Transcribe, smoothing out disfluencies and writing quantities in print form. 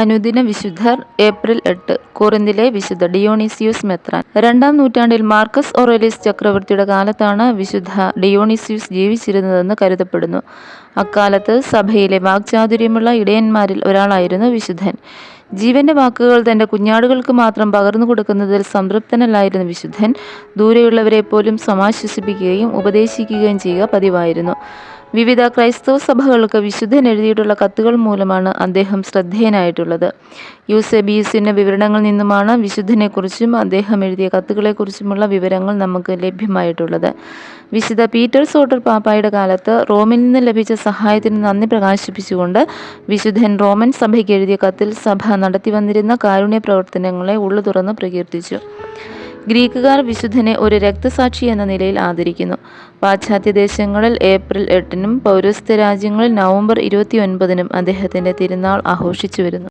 അനുദിന വിശുദ്ധർ ഏപ്രിൽ 8 കൊറിന്തിലെ വിശുദ്ധ ഡിയോണീസിയൂസ് മെത്രാൻ. 2-ാം നൂറ്റാണ്ടിൽ മാർക്കസ് ഔറേലിയസ് ചക്രവർത്തിയുടെ കാലത്താണ് വിശുദ്ധ ഡിയോണീസിയൂസ് ജീവിച്ചിരുന്നതെന്ന് കരുതപ്പെടുന്നു. അക്കാലത്ത് സഭയിലെ വാക്ചാതുര്യമുള്ള ഇടയന്മാരിൽ ഒരാളായിരുന്നു വിശുദ്ധൻ. ജീവന്റെ വാക്കുകൾ തന്റെ കുഞ്ഞാടുകൾക്ക് മാത്രം പകർന്നു കൊടുക്കുന്നതിൽ സംതൃപ്തനല്ലായിരുന്ന വിശുദ്ധൻ ദൂരെയുള്ളവരെ പോലും സമാശ്വസിപ്പിക്കുകയും ഉപദേശിക്കുകയും ചെയ്യുക പതിവായിരുന്നു. വിവിധ ക്രൈസ്തവ സഭകൾക്ക് വിശുദ്ധൻ എഴുതിയിട്ടുള്ള കത്തുകൾ മൂലമാണ് അദ്ദേഹം ശ്രദ്ധേയനായിട്ടുള്ളത്. യൂസേബിയൂസിന്റെ വിവരണങ്ങളിൽ നിന്നുമാണ് വിശുദ്ധനെക്കുറിച്ചും അദ്ദേഹം എഴുതിയ കത്തുകളെക്കുറിച്ചുമുള്ള വിവരങ്ങൾ നമുക്ക് ലഭ്യമായിട്ടുള്ളത്. വിശുദ്ധ പീറ്റർ സോട്ടർ പാപ്പായുടെ കാലത്ത് റോമിൽ നിന്ന് ലഭിച്ച സഹായത്തിന് നന്ദി പ്രകാശിപ്പിച്ചുകൊണ്ട് വിശുദ്ധൻ റോമൻ സഭയ്ക്ക് എഴുതിയ കത്തിൽ സഭ നടത്തി വന്നിരുന്ന കാരുണ്യ പ്രവർത്തനങ്ങളെ ഉള്ളു തുറന്ന് പ്രകീർത്തിച്ചു. ഗ്രീക്കുകാർ വിശുദ്ധനെ ഒരു രക്തസാക്ഷി എന്ന നിലയിൽ ആദരിക്കുന്നു. പാശ്ചാത്യ ദേശങ്ങളിൽ ഏപ്രിൽ 8-നും പൗരസ്ത്യ രാജ്യങ്ങളിൽ നവംബർ 29-നും അദ്ദേഹത്തിന്റെ തിരുനാൾ ആഘോഷിച്ചു വരുന്നു.